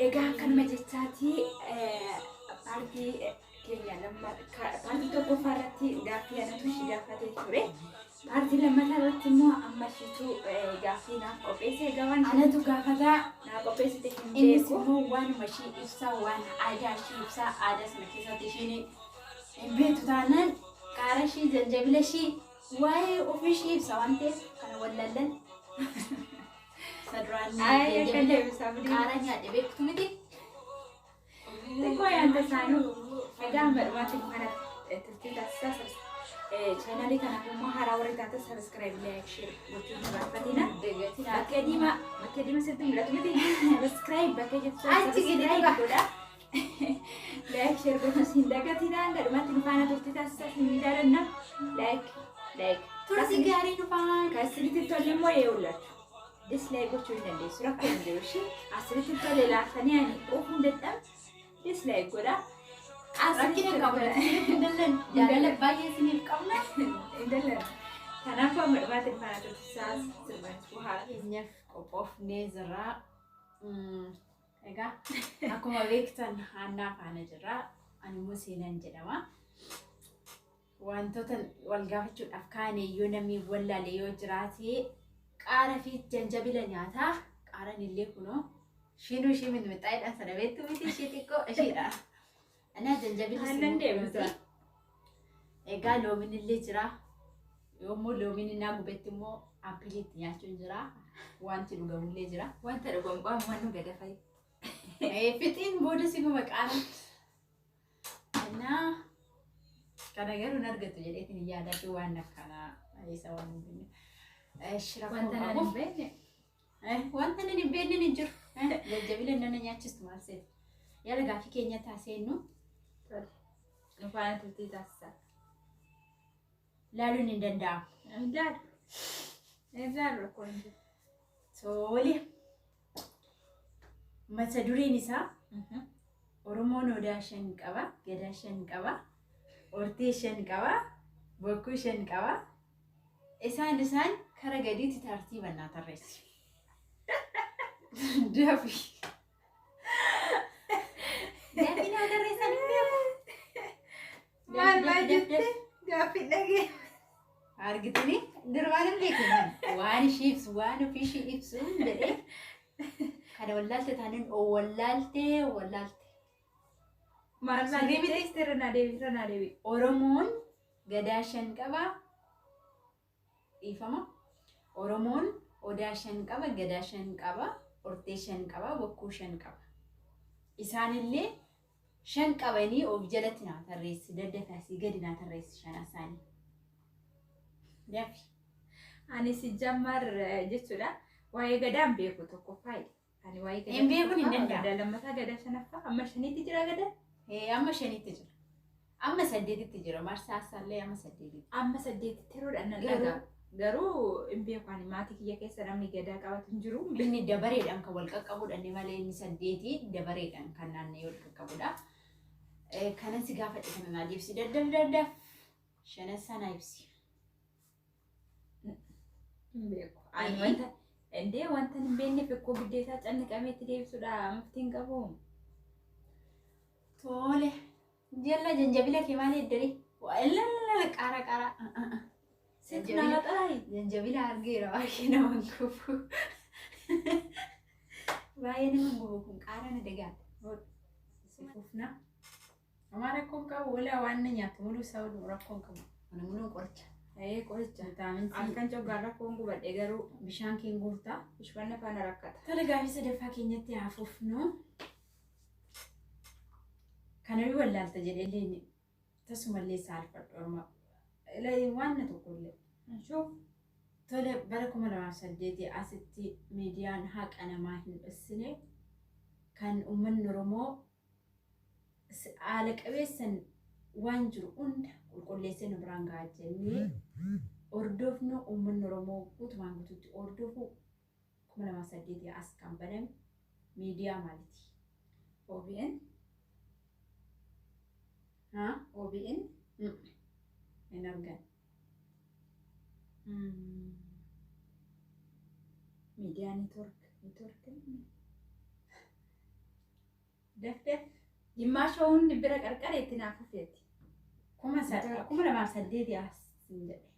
Egaa kanuma jechaati paartii keenya paartii tokkoffaa irratti gaaffii anatu ishee gaafatee ture. Paartii lammataa irratti immoo ammashituu gaaffii naaf qopheesse. Egaa waan anatu gaafataa naaf qopheessite hin beeku. Innis immoo waanuma ishee ibsaa waan aadaa ishee ibsaa aadaa sana keessatti isheen hin beektu taanaan qaara ishee janjabila ishee waa'ee ofii ishee ibsa waan ta'eef kana wallallan. Saduraan qaara nyaadhe beektu miti. Xiqqoo yaanta isaanii egaa badhumaatiin kana turtii taasisaa channel kana immoo haaraa warri taate subscribe like share gochuun barbaadina. Bakka diimaa sitti mul'atu miti subscribe bakka jettu subscribe godha. Like share gochuun siin dagatinaan gadhumaatiin faana turtii taasisaa siin jaalanna. Like turtii gaarii dhufaan kasiritti tolle immoo yeewulatu. Dislike gochuu hin dandeessu rakkoo hin jiru ishee asirratti tole laaftanii ani ofuun dadhab dislike godha. Rakkina qabatanii hin dallan jaalala baay'ee isiniif qabna hin dallan. Kanaaf amma dhumaatiin faana turtisaa sirbantuu haala keenyaaf qophoofnee jirra. Egaa akkuma beektan Haannaa faana jirra. Ani immoo Seenaan jedhama. Wantoota wal gaafachuudhaaf kaane yoo namni wallaale yoo jiraate qaara fi janjabila nyaataa qaaran illee kunoo shinuu ishee mixmixaadhaan sana beektu miti ishee xiqqoo isheedha. Ana janjabila siin deemtu. Egaa loomiin illee jira. Yommuu loomiin innaa gubetti immoo appiliitti nyaachuun jira. Wanti dhugamullee jira. Wanta dhugamu qabu waan nu gadafai. Fixiin booda siguma qaara. Innaa kana garuu hin argatu jedheetiin yaadadhu waan akkanaa isa waan hin beekne. Wanta nan hin beekne hin jiru. Jajjabila nana nyaachistu maal seeti. Yaala gaaffii keenya taaseennu. Nufaana turtii taasisaa. Laaluun hin danda'amu. Ilaalu rakkoo hin jiru. Tole. Mata dureen isaa Oromoon odaa 5 qaba, gadaa 5 qaba, ortee 5 qaba, bokkuu 5 qaba. Isaan kara gadiitti tartiibannaa tarreessi. Dafi. Dafi nama tarreessan hin beeku. Maal baay'atte gaaffii dhagee. Argitanii durbaan hin beekan. Waan ishee ibsu waan ofii ishee ibsu jedhee kana wallaalte taanaan wallaalte. Maal deebi. Oromoon gadaa 5 qaba. Ifama Oromoon odaa 5 qaba, gadaa 5 qaba, ortee 5 qaba, bokkuu 5 qaba. Isaanillee 5 qabanii of jalatti naa tarreessi daddafasii gadi naa tarreessi 5 isaanii. Dafi. Ani si jammar jechuudha. Waa'ee gadaan beeku tokkoffaa. Ani waa'ee gadaa beeku hin danda'amu. Gadaa lammataa gadaa 5ffaa amma 5tti jira gadaa? Amma 5tti jira. Amma 8tti jira. Marsaasallee amma 8tti. Amma 8tti roodhaan garuu hin beeku ani maatii kiyya keessa namni gadaa qabatu hin jiru. Inni dabareedhaan kan wal qaqqabudha malee inni 8 dabareedhaan kan naanna'ee wal qaqqabudha. Kanan si gaafadhe kana naa deebisi daddaf 5 sana ibsi. Hin beeku. Ani wanta hin beekneef akkoo giddeesaa canniqameetti deebisuudha muftiin qabu. Tole. Jalla janjabila kee maal eddari? Ilaalala qaara. Janjabila argeera baay'ee nama gubu. Baay'ee nama gubu kun qaara na dagaadha. Sifufna. Amma rakkoon qabu walaa waan na nyaatu muluu isaa rakkoon qabu. Mana muluu qoricha. Qoricha. Halkan coggaan rakkoon gubadhe garuu bishaan keen guutaa. Bishwanna faana rakkata. Tole gaaffii sadaffaa keenyatti hafuufnu. Kana wallaalta jedhee tasumallee saalfadhu orma. Waan na tokkollee. Tole bara 2008 asitti miidiyaan haqa namaa hin dhissine kan uummanni Oromoo haala qabeessan waan jiru hunda qulqulleessee nu biraan gahaa jennee ordofnu uummanni Oromoo guutumaan guutuutti ordofu 2008 as kan baname miidiyaa maaliiti? OBN. OBN. Hin argan. Media network. Def. Jimmaa showun bira qarqareetti naaf ufeeti. 2008 as hin jedhe.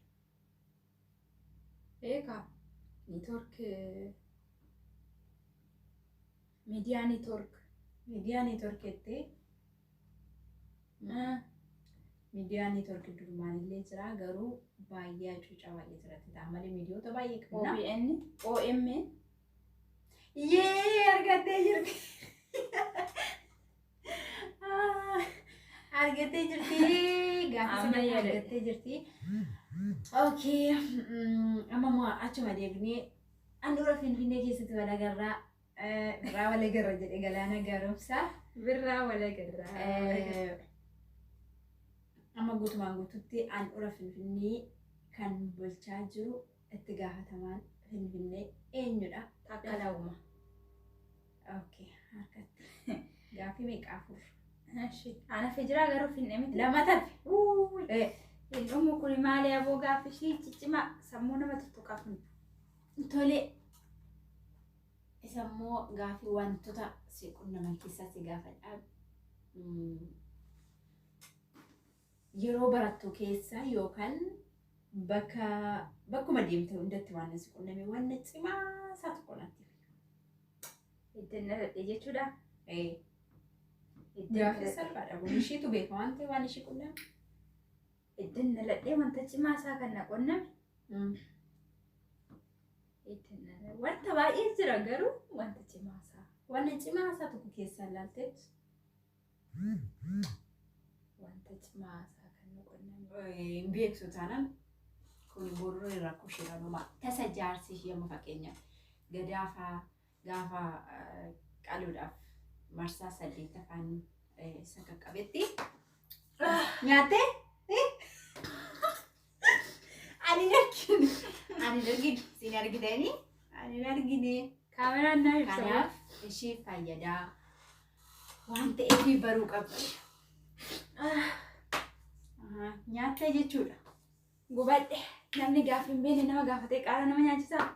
Eka network media network itti miidiyaa neetworkii durmaanillee jira garuu baay'ee cuucaa baay'ee jiraatti ta'a malee miidiyoota baay'ee qabna. OBN OMN argattee jirti. Argattee jirti. Gaafa argattee jirti. Okay. Amma achuma deebinee handhuura Finfinnee keessatti wal agarraa. Birraa wal agarra jedhee Galaana Gaaromsaa. Birraa wal agarraa. Amma guutumaan guutuutti handhuura Finfinnee kan bulchaa jiru itti gaafatamaan Finfinnee eenyudha? Taakkalaa Uumaa. Okay, harkatti. Gaaffii meeqa afur? Ana fijiraa garuu Finfinnee miti. Lama tafe. Ilmu kun maali aboo gaaffii ishii ciccimaa sammuu nama tuttuqaa kun. Tole. Isa immoo gaaffii wantoota si qunnaman keessaa si gaafadha. Yeroo barattu keessa yookaan bakkuma deemte hundatti waan si qunname waan cimaa isaa tokko natti. Iddeen dhaladhee jechuudha. Gaaffii salphaadha. Kun ishiitu beeka waan ta'e waan ishii qunname. Iddeen dhaladhee wanta cimaa isaa kan na qunname. Wanta baay'ee jira garuu wanta cimaa isaa. Waan cimaa isaa tokko keessaa ilaalteetti. Wanta cimaa isaa kan na qunname. Beeksu taanaan kun borroo irraa kushiranumaa tasa jaarsi ishee amma fakkeenyaaf gaafa qaluudhaaf marsaa 8 afaan isa qaqqabetti nyaattee ani argine siin argitanii ani argine kaameraan na ibsa. Kanaaf ishee fayyadaa waan ta'eef baruu qabdi. Nyaattee jechuudha. Gubadhe namni gaaffii hin beekne nama gaafatee qaara nama nyaachisaa.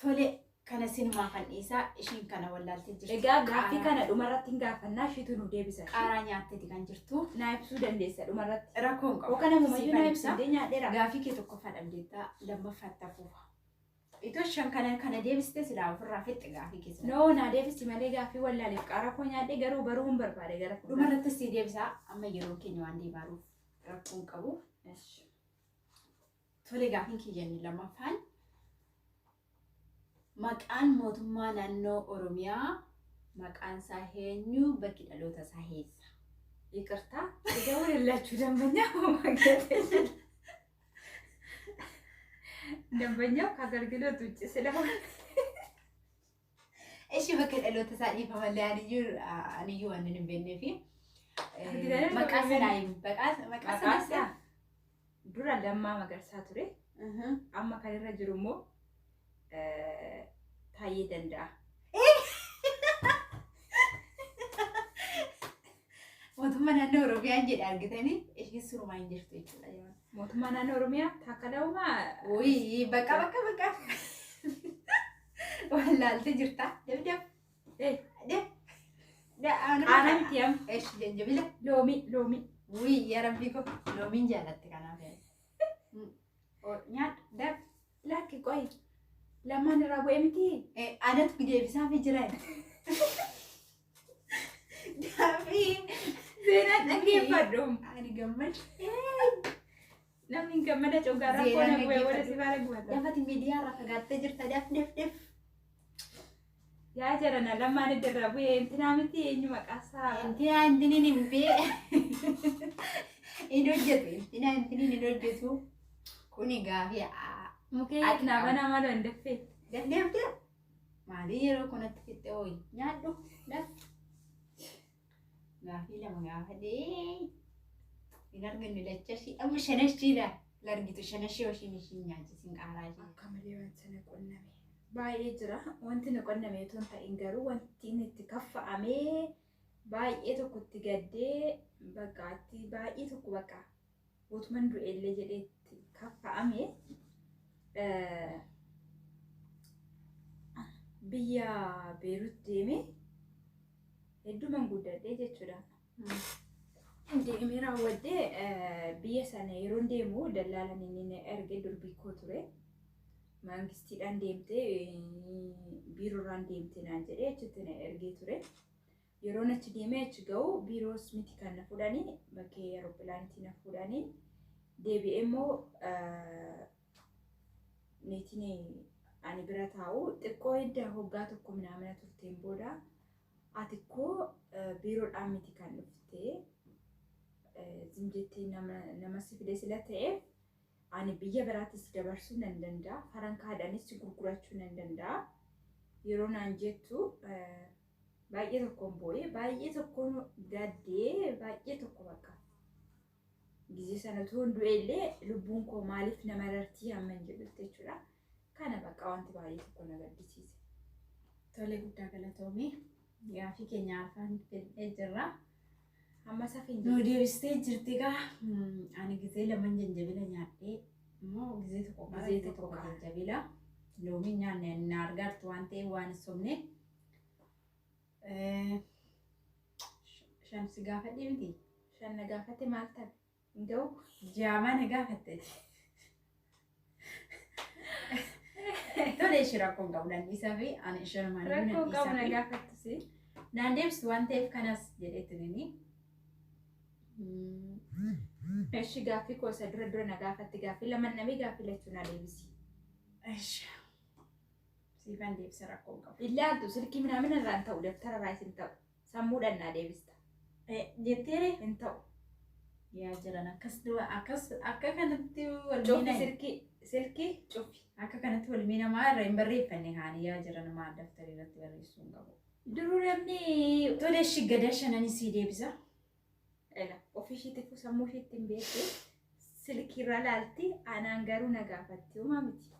Tole kana sinumaa fadhiisaa ishiin kana wallaaltee jirti. Egaa gaaffii kana dhumarratti hin gaafannaa ishiitu nu deebisa. Qaaraa nyaatteeti kan jirtu. Naa ibsuu dandeessa dhumarratti. Rakkoon qabu. Kana mumayyuu naa ibsidee nyaadheera. Gaaffii kee tokkoffaa dhabdeettaa lammaffaatti hafuufa. Itoo shan kana deebistee silaa ofirraa fixxe gaaffii keessa. Noo naa deebisi malee gaaffii wallaaleef qaara koo nyaadhee garuu baruu hin barbaade gara dhumarratti si deebisaa amma yeroo keenya waan deemaaruuf rakkoon qabu. Tole gaaffiin kiyyaanii lammaffaan maqaan mootummaa naannoo Oromiyaa maqaan isaa eenyu bakki dhaloota isaa eessa? Iqirtaa egaa walillachuu dambanyaa hoomagate dambanyaa kagargilootu uccise lafa. Ishi bakka dhaloota isaa dhiifamallee aniyyuu waan hin beeknee fi maqaa sanaa dura Lammaa Magarsaa ture. Amma kan irra jiru immoo Taayyee Danda'a. Mootummaa naannoo Oromiyaa jedhe argitanii ishee surumaa hin jirtu jechuudha. Mootummaa naannoo Oromiyaa Taakkalaa Uumaa. Bakka. Wallaaltee jirta. Dab. Qaara miti amma. Janjabila. Loomii. Yaa rabbii ko loomiin jaalatte kanaaf. Nyaata dab. Lakki qoyi. Lammaan irraa bu'ee miti. Anatu deebisaaf jira. Gaaffii. Seenaan dhaggeeffadhu. Ani gammadu. Namni gammada coggaarraa koona bu'ee wala si baala gubata. Dafati miidiyaa irraa fagaattee jirta def. Yaa jarana Lammaan irraa bu'ee intinaa miti eenyu maqaasaa. Intinaa intiniin hin bee. Hin hojjetu. Kuni gaaffii. Mukee nama malu hin daffee. Def. Maalii yeroo kanatti fixxee hooyi nyaadhu. Gaaffii lama gaafadhee hin arganne lachashi amma shanashiidha. Largitu shanashee ishiin nyaachisiin qaaraa ishee. Akka malee wanti na qonname. Baay'ee jira. Wanti na qonname otoo hin ta'in garuu wanti inni itti kaffa'amee baay'ee tokko itti gaddee bakkaatti baay'ee tokko bakka utuman du'ellee jedhee itti kaffa'amee biyya Beerut deemee hedduman guddadhee jechuudha. Deemee raawwadhee biyya sana yeroo deemu dallaalan inni erge durbii koo ture. Mangistiidhaan deemtee biiroodhaan deemtee naan jedhee achitti na ergee ture. Yeroo achi deemee achi ga'u biiroos miti kan na fudhanii bakkee aeroppilaaniitii na fudhanii deebi'ee immoo neetiin ani bira taa'u xiqqoo edda hoggaa tokko minaamina turteen booda ati koo biiroodhaan miti kan dhuftee zimjettee nama si fide sila ta'eef ani biyya biraattis dabarsuu nan danda'a farankaadhaanis gurgurachuu nan danda'a yeroo naan jettu baay'ee tokkoon boo'ee baay'ee tokkoon gaddee baay'ee tokko bakka gizee sana tuun du'ellee lubbuun koo maaliif nama rartii hamman jedhutti jechuudha. Kana bakka wanti baay'ee tokko na gaddisiise. Tole guddaa galatoomii gaaffii keenya afaan fedhee jirra. Amma safin Nu deebistee jirti gaa ani gizee laman janjabila nyaadhee immoo gizee tokko janjabila loomii nyaanne na argaartu waan ta'eef waan hin sobne shan si gaafadhee miti. Shan na gaafate maal ta'a? Hin ga'u? Jaamaa na gaafatte. Tole ishee rakkoon qabu dandeessaa fi ani ishee maal Rakkoon qabu na gaafattusi. Naan deebistu waan ta'eef kanas jedheetti nini. Eshi gaaffii koo isa dura na gaafatti gaaffii laman namii gaaffii lachuu na deebisi. Siifan deebisa rakkoon qabu. Ilaaltu silkii minaamina irraan ta'u daftara irraa isin ta'u sammuudhaan na deebista. Jetteere Hin ta'u. yaa jiran akka kanatti Cufi silkii cufi. akka kanatti walmii namaa irra hin barreeffanne haani yaa jiran maa daftarii irratti barreessuu hin qabu. Duruu namni Tole ishee gada shananii sii deebisa. ofii ishiitiif sammuu ishiitti hin beekne silkii irra laalti anaan garuu na gaafatti uumaa miti.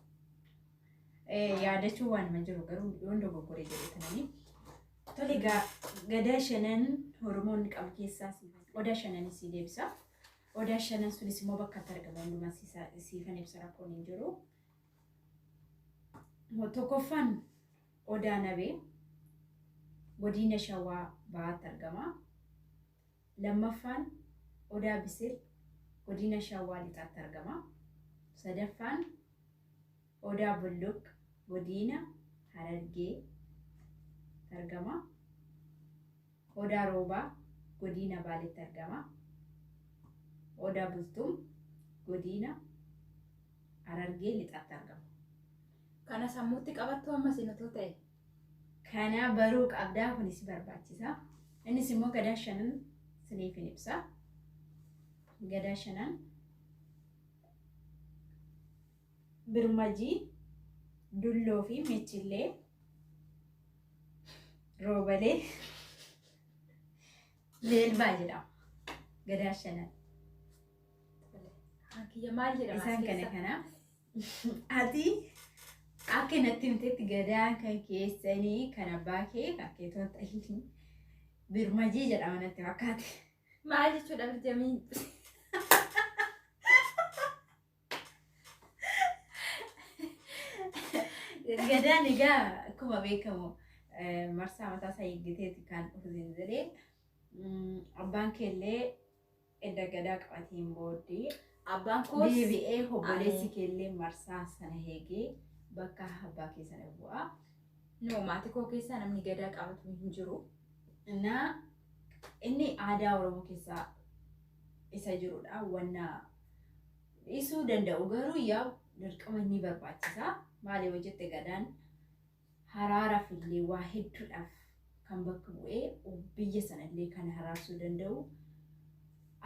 Yaadachuun waanuma jiru garuu yoon dogoggoree jedhetananii. Tole gada shanan Oromoon qabu keessaa odaa shananii sii deebisa. Odaa shanan sunis immoo bakka itti argamu hundumaa siifan ibsa rakkoon hin jiru. Tokkoffaan odaa nabee godina Shawaa Bahaatti argama. Lammaffaan odaa bisil godina Shawaa Lixaatti argama. Sadaffaan odaa bulluq godina Harargee argama. Odaa roobaa godina Baaleetti argama. Odaa bultum godina Harargee Lixaatti argama. Kana sammuutti qabattu amma sinatoo ta'e. Kana baruu qabdaa kunis barbaachisa. Innis immoo gadaa shanan siniif hin ibsa. Gadaa shanan birmajii, dulloo fi michillee, roobalee, leelbaa jedhama. Gadaa shanan. Kiyya maal jedhama? Isaan kana. Ati akka natti himtetti gadaa kan keessanii kan abbaa kee kan keetoon ta'in birmajii jedhama natti fakkaate. Maal jechuudha birjamiin? Gadaan egaa akkuma beekamu marsaa mataa isaa eeggateeti kan dhufuusin jedhee abbaan keellee edda gadaa qabateen booddee Abbaan koos deebi'ee obboleessi keellee marsaa sana eegee bakka abbaa keessan bu'aa. No maatii koo keessaa namni gadaa qabatu hin jiru. Inni aadaa Oromoo keessaa isa jirudha. Wanna dhiisuu danda'u garuu yaa dirqama ni barbaachisa. Maali hojjette gadaan haraaraaf illee waa hedduudhaaf kan bakka bu'ee biyya sanallee kan haraarsuu danda'u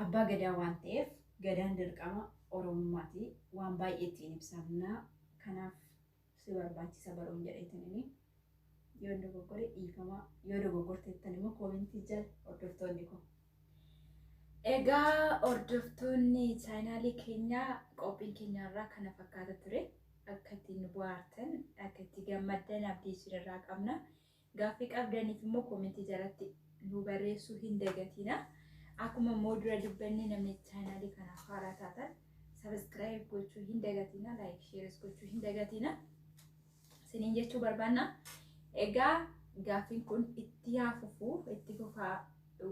abbaa gadaa waan ta'eef gadaan dirqama Oromummaati waan baay'ee ittiin ibsamna. Kanaaf si barbaachisa baruun jedheetanii yoo dogoggore dhiifama yoo dogoggorteettan immoo koomentii jala hordoftoonni koo. Egaa hordoftoonni chaanaalii keenyaa qophiin keenyarraa kana fakkaata ture. Akka ittiin bohaartan, akka itti gammaddan abdii isinirraa qabna. Gaaffii qabdaniif immoo koomentii jalatti nu barreessuu hin dagatina. Akkuma immoo dura dubbanne namni chaanaalii kanaaf haaraa taatan sabiskiraayib gochuu hin dagatina, laayik sheeris gochuu hin dagatina. Isiniin jechuu barbaanna. Egaa gaaffiin kun itti haafufu, itti fufaa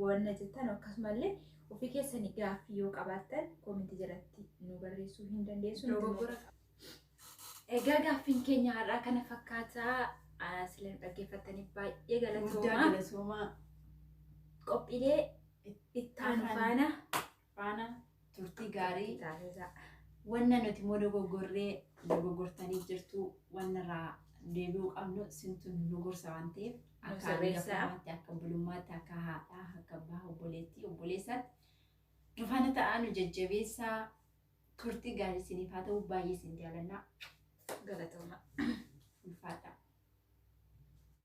wanna jettan akkasumallee ofii keessanii gaaffii yoo qabaattan koomentii jalatti nu barreessuu hin dandeessu. Egaa gaaffiin keenya har'aa kana fakkaataa. Sileen dhaggeeffataniif baay'ee galatoomaa. Qophiilee ittaanu faana turtii gaarii. Wanna nuti immoo dogoggortanii jirtu wanna irraa deebi'uu qabnu simtu nu gorsa waan ta'eef akka hangafamaatti, akka bulummaatti, akka haadhaa, akka abbaa, obboleettii, obboleessaatti dhufaana ta'aa nu jajjabeessaa. Turtii gaarii isiniif haa ta'u. Baay'ee isin jaalannaa. galatoomaa. Ulfaadha.